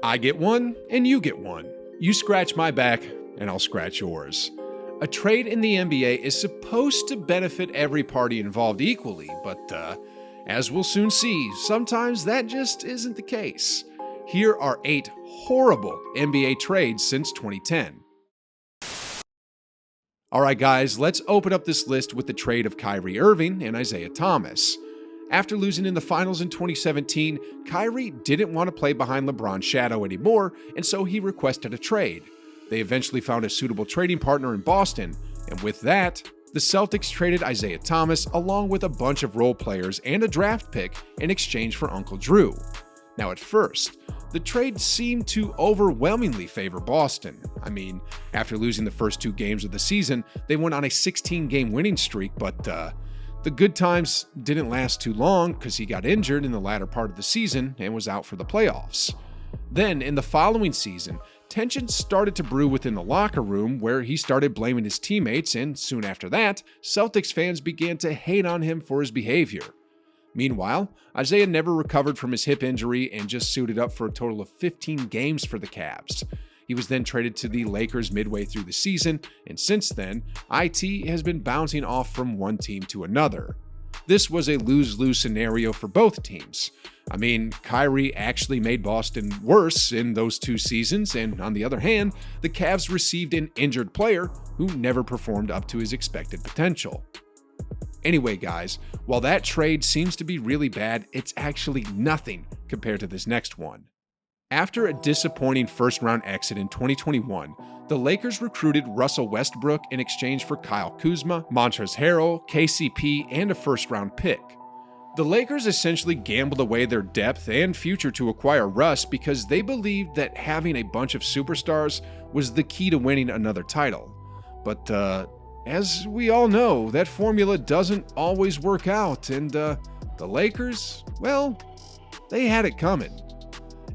I get one, and you get one. You scratch my back, and I'll scratch yours. A trade in the NBA is supposed to benefit every party involved equally, but as we'll soon see, sometimes that just isn't the case. Here are 8 horrible NBA trades since 2010. Alright guys, let's open up this list with the trade of Kyrie Irving and Isaiah Thomas. After losing in the finals in 2017, Kyrie didn't want to play behind LeBron's shadow anymore, and so he requested a trade. They eventually found a suitable trading partner in Boston, and with that, the Celtics traded Isaiah Thomas along with a bunch of role players and a draft pick in exchange for Uncle Drew. Now at first, the trade seemed to overwhelmingly favor Boston. I mean, after losing the first 2 games of the season, they went on a 16-game winning streak, but the good times didn't last too long because he got injured in the latter part of the season and was out for the playoffs. Then, in the following season, tensions started to brew within the locker room where he started blaming his teammates, and soon after that, Celtics fans began to hate on him for his behavior. Meanwhile, Isaiah never recovered from his hip injury and just suited up for a total of 15 games for the Cavs. He was then traded to the Lakers midway through the season, and since then, IT has been bouncing off from one team to another. This was a lose-lose scenario for both teams. I mean, Kyrie actually made Boston worse in those 2 seasons, and on the other hand, the Cavs received an injured player who never performed up to his expected potential. Anyway, guys, while that trade seems to be really bad, it's actually nothing compared to this next one. After a disappointing first-round exit in 2021, the Lakers recruited Russell Westbrook in exchange for Kyle Kuzma, Montrezl Harrell, KCP, and a first-round pick. The Lakers essentially gambled away their depth and future to acquire Russ because they believed that having a bunch of superstars was the key to winning another title. But as we all know, that formula doesn't always work out, and the Lakers, well, they had it coming.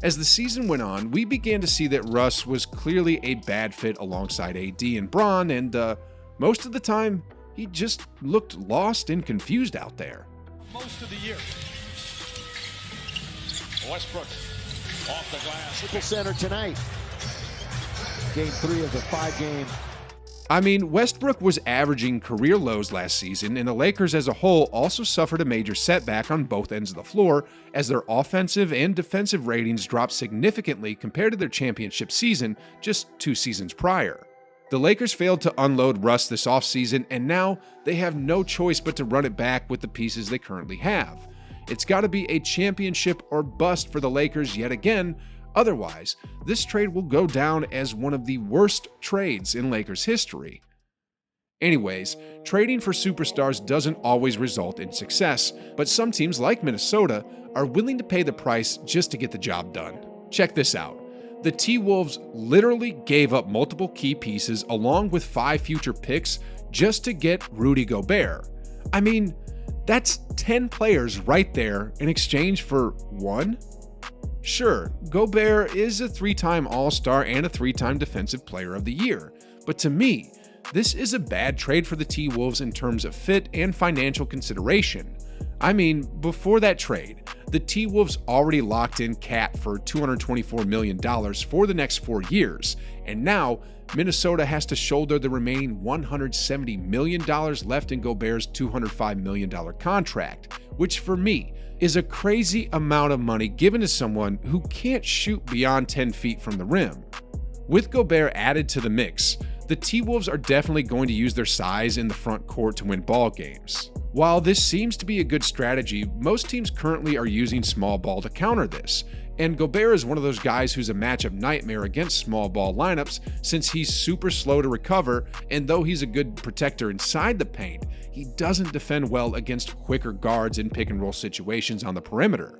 As the season went on, we began to see that Russ was clearly a bad fit alongside AD and Bron, and most of the time, he just looked lost and confused out there. Most of the year. Westbrook off the glass. Triple center tonight. Game 3 of the 5-game. I mean, Westbrook was averaging career lows last season, and the Lakers as a whole also suffered a major setback on both ends of the floor as their offensive and defensive ratings dropped significantly compared to their championship season just 2 seasons prior. The Lakers failed to unload Russ this offseason, and now they have no choice but to run it back with the pieces they currently have. It's got to be a championship or bust for the Lakers yet again. Otherwise, this trade will go down as one of the worst trades in Lakers history. Anyways, trading for superstars doesn't always result in success, but some teams like Minnesota are willing to pay the price just to get the job done. Check this out. The T-Wolves literally gave up multiple key pieces along with 5 future picks just to get Rudy Gobert. I mean, that's 10 players right there in exchange for 1? Sure, Gobert is a 3-time All-Star and a 3-time Defensive Player of the Year, but to me, this is a bad trade for the T-Wolves in terms of fit and financial consideration. I mean, before that trade, the T-Wolves already locked in Cat for $224 million for the next 4 years, and now Minnesota has to shoulder the remaining $170 million left in Gobert's $205 million contract, which for me is a crazy amount of money given to someone who can't shoot beyond 10 feet from the rim. With Gobert added to the mix, the T-Wolves are definitely going to use their size in the front court to win ball games. While this seems to be a good strategy, most teams currently are using small ball to counter this, and Gobert is one of those guys who's a matchup nightmare against small ball lineups since he's super slow to recover, and though he's a good protector inside the paint, he doesn't defend well against quicker guards in pick and roll situations on the perimeter.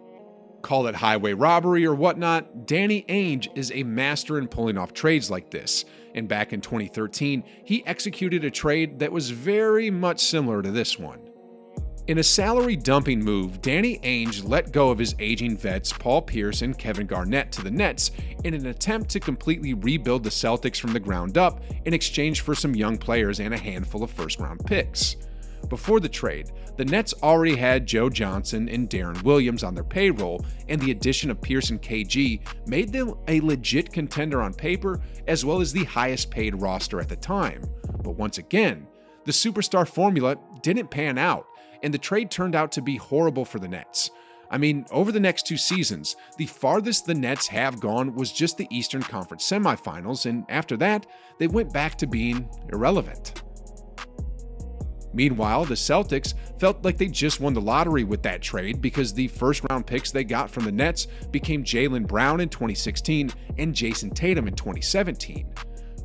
Call it highway robbery or whatnot, Danny Ainge is a master in pulling off trades like this, and back in 2013, he executed a trade that was very much similar to this one. In a salary dumping move, Danny Ainge let go of his aging vets Paul Pierce and Kevin Garnett to the Nets in an attempt to completely rebuild the Celtics from the ground up in exchange for some young players and a handful of first-round picks. Before the trade, the Nets already had Joe Johnson and Darren Williams on their payroll, and the addition of Pierce and KG made them a legit contender on paper, as well as the highest paid roster at the time. But once again, the superstar formula didn't pan out, and the trade turned out to be horrible for the Nets. I mean, over the next 2 seasons, the farthest the Nets have gone was just the Eastern Conference semifinals, and after that, they went back to being irrelevant. Meanwhile, the Celtics felt like they just won the lottery with that trade because the first-round picks they got from the Nets became Jaylen Brown in 2016 and Jason Tatum in 2017.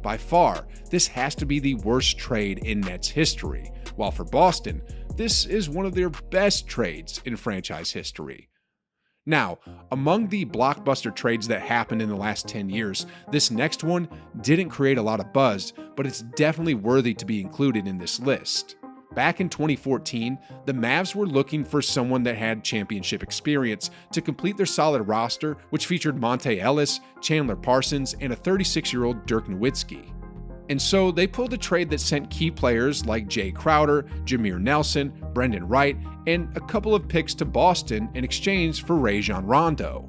By far, this has to be the worst trade in Nets history, while for Boston, this is one of their best trades in franchise history. Now, among the blockbuster trades that happened in the last 10 years, this next one didn't create a lot of buzz, but it's definitely worthy to be included in this list. Back in 2014, the Mavs were looking for someone that had championship experience to complete their solid roster, which featured Monte Ellis, Chandler Parsons, and a 36-year-old Dirk Nowitzki. And so they pulled a trade that sent key players like Jay Crowder, Jameer Nelson, Brendan Wright, and a couple of picks to Boston in exchange for Rajon Rondo.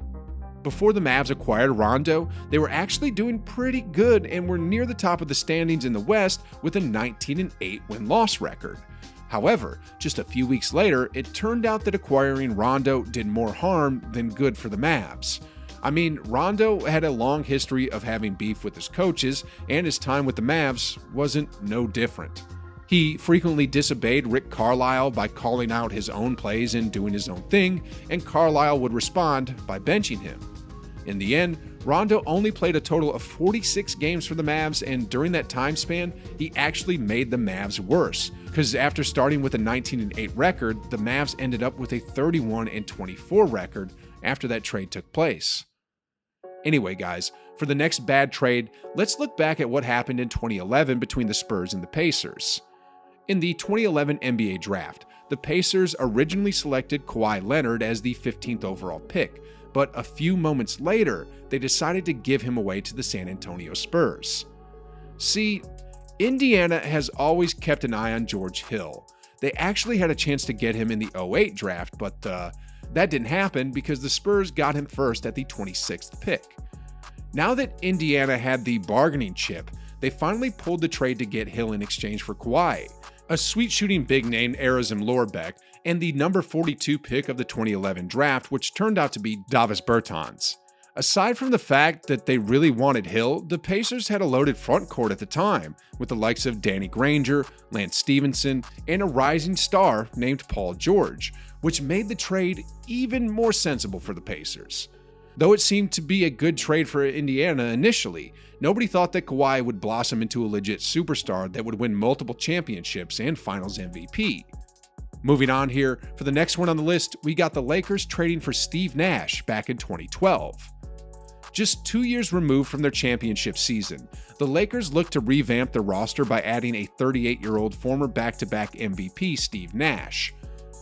Before the Mavs acquired Rondo, they were actually doing pretty good and were near the top of the standings in the West with a 19-8 win-loss record. However, just a few weeks later, it turned out that acquiring Rondo did more harm than good for the Mavs. I mean, Rondo had a long history of having beef with his coaches, and his time with the Mavs wasn't no different. He frequently disobeyed Rick Carlisle by calling out his own plays and doing his own thing, and Carlisle would respond by benching him. In the end, Rondo only played a total of 46 games for the Mavs, and during that time span, he actually made the Mavs worse, because after starting with a 19-8 record, the Mavs ended up with a 31-24 record after that trade took place. Anyway, guys, for the next bad trade, let's look back at what happened in 2011 between the Spurs and the Pacers. In the 2011 NBA draft, the Pacers originally selected Kawhi Leonard as the 15th overall pick, but a few moments later, they decided to give him away to the San Antonio Spurs. See, Indiana has always kept an eye on George Hill. They actually had a chance to get him in the 2008 draft, but that didn't happen because the Spurs got him first at the 26th pick. Now that Indiana had the bargaining chip, they finally pulled the trade to get Hill in exchange for Kawhi, a sweet-shooting big named Arizem Lorbeck, and the number 42 pick of the 2011 draft, which turned out to be Davis Bertans. Aside from the fact that they really wanted Hill, the Pacers had a loaded front court at the time, with the likes of Danny Granger, Lance Stevenson, and a rising star named Paul George, which made the trade even more sensible for the Pacers. Though it seemed to be a good trade for Indiana initially, nobody thought that Kawhi would blossom into a legit superstar that would win multiple championships and Finals MVP. Moving on here, for the next one on the list, we got the Lakers trading for Steve Nash back in 2012. Just 2 years removed from their championship season, the Lakers looked to revamp their roster by adding a 38-year-old former back-to-back MVP, Steve Nash.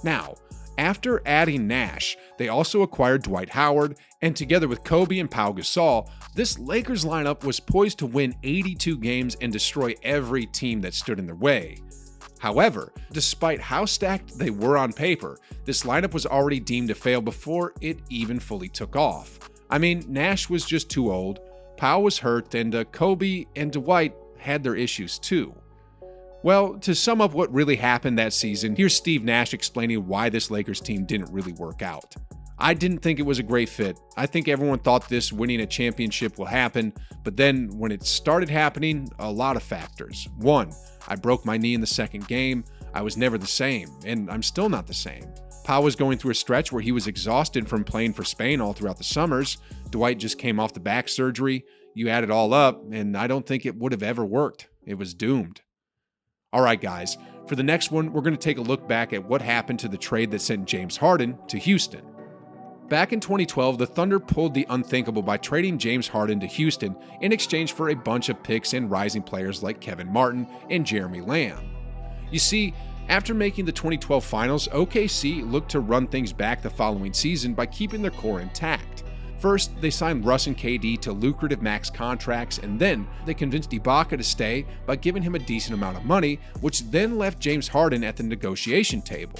Now, after adding Nash, they also acquired Dwight Howard, and together with Kobe and Pau Gasol, this Lakers lineup was poised to win 82 games and destroy every team that stood in their way. However, despite how stacked they were on paper, this lineup was already deemed to fail before it even fully took off. I mean, Nash was just too old, Pau was hurt, and Kobe and Dwight had their issues too. Well, to sum up what really happened that season, here's Steve Nash explaining why this Lakers team didn't really work out. I didn't think it was a great fit. I think everyone thought this winning a championship will happen, but then when it started happening, a lot of factors. 1, I broke my knee in the second game. I was never the same, and I'm still not the same. Pau was going through a stretch where he was exhausted from playing for Spain all throughout the summers. Dwight just came off the back surgery. You add it all up, and I don't think it would have ever worked. It was doomed. Alright guys, for the next one, we're going to take a look back at what happened to the trade that sent James Harden to Houston. Back in 2012, the Thunder pulled the unthinkable by trading James Harden to Houston in exchange for a bunch of picks and rising players like Kevin Martin and Jeremy Lamb. You see, after making the 2012 finals, OKC looked to run things back the following season by keeping their core intact. First, they signed Russ and KD to lucrative max contracts, and then they convinced Ibaka to stay by giving him a decent amount of money, which then left James Harden at the negotiation table.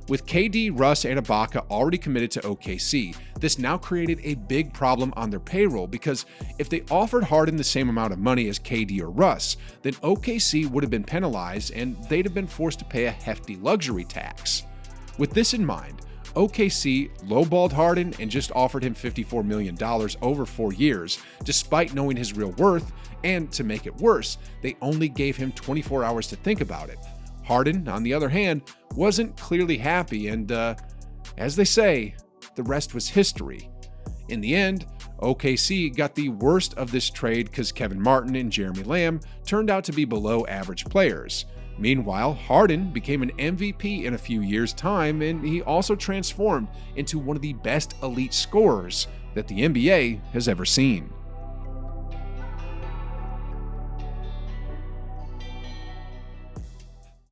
With KD, Russ, and Ibaka already committed to OKC, this now created a big problem on their payroll because if they offered Harden the same amount of money as KD or Russ, then OKC would have been penalized and they'd have been forced to pay a hefty luxury tax. With this in mind, OKC lowballed Harden and just offered him $54 million over 4 years, despite knowing his real worth, and to make it worse, they only gave him 24 hours to think about it. Harden, on the other hand, wasn't clearly happy and, as they say, the rest was history. In the end, OKC got the worst of this trade because Kevin Martin and Jeremy Lamb turned out to be below average players. Meanwhile, Harden became an MVP in a few years' time, and he also transformed into one of the best elite scorers that the NBA has ever seen.